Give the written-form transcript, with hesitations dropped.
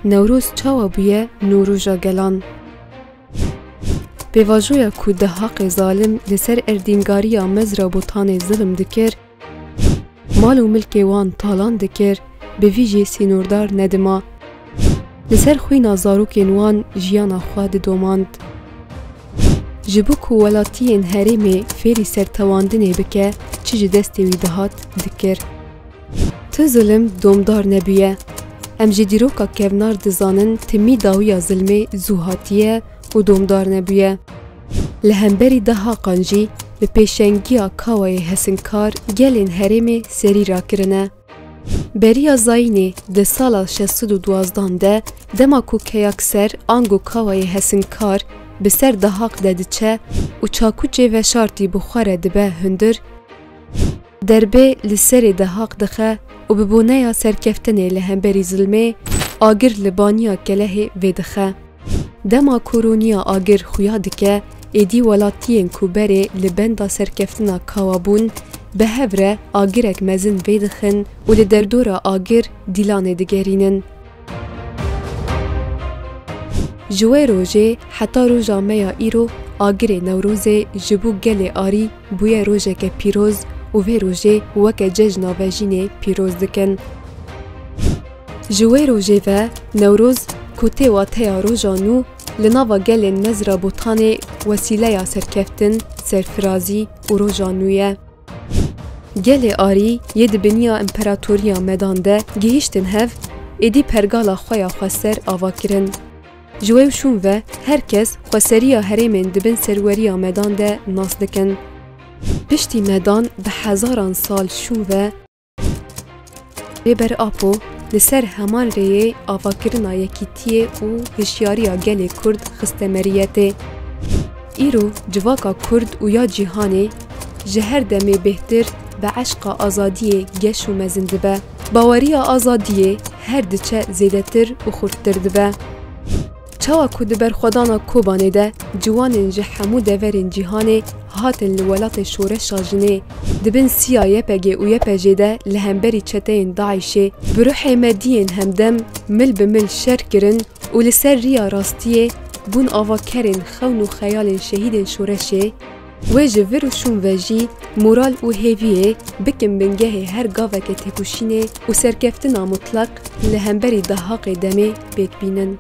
نوروز چاوا بویه نوروژا گلان. بیواجویا کو دهاق ظالم لسر اردینگاریا مزرا بوتان ظلم دکر، مال و ملک وان تالان دکر، به ویژه سینوردار ندما. لسر خوینا زاروکین وان جیانا خواد دوماند. جبو کو ولاتین هرمی فیری سرتواندنه بکه چی دستی وی دهات دکر. تو ظلم دومدار نبیه. ام جدیروکا کونار دزانن تمی داویا ظلمه زوهاتیه و دومدار نبیه. لهمبری دها قنجی به پیشنگیا کاوای هسنکار گلین هرمی سری را کرنه. بریا زاینی ده سالا 612 ده دما کو کیاکسر آنگو کاوای هسنکار به سر دهاق ددچه و چاکوچه و شارتی بخوره دبه هندر دربه لسر دهاق دخه و ببونه یا سرکفتنه لهمبری ظلمه آگر لبانیا کله ویدخه. دما کورونیا آگر خویا دکه ایدی ولاتین کوبره لبندا سرکفتنا کاوابون به هفره آگرک مزن ویدخن و لدردورا آگر دیلانه دگرینن. جوه روژه حتی روژا میا ایرو آگر نوروزه جبو گل آری بوی روژه که پیروز و وی روژه وکه ججنا و جینه پیروز دکن. جوه روژه و نوروز کوته و تیا روژا نو لناوا گلین مزرا بوتانه وسیله یا سرکفتن، سرفرازی و روژا نویه. گل آری ید بنیا امپراتوریا مدانده گهیشتن هف ایدی پرگالا خویا خسر آوا کرن. جوه شون و هرکس خسریا هرمین دبن سروریا مدانده ناس دکن. پشتی مدان به هزاران سال شون و ریبر آپو لسر همان ریه آوا کرنا یکیتیه و هشیاریا گل کرد خستمریته. ایرو جواکا کرد و یا جیهانه جهر دمی بهتر به عشق آزادی گش و مزنده به. باوریا آزادی هر دچه زیدتر و خورتر دبه. چاوا کود بر خدانا کوبانه ده جوان جحمو دورین جیهانه هاتن لولات شورش شاجنه دبن سیا یپگه و یپجه ده لهمبری چتین داعشه بروح مدین همدم مل بمل شر کرن و لسر ریا راستیه بون آوا کرن خون و خیال شهید شورشه و جور و شون وجی مورال و هیویه بکن بنگه هر گاوه که تکوشینه و سرکفتنا مطلق لهمبری دهاق دمه بیک بینن.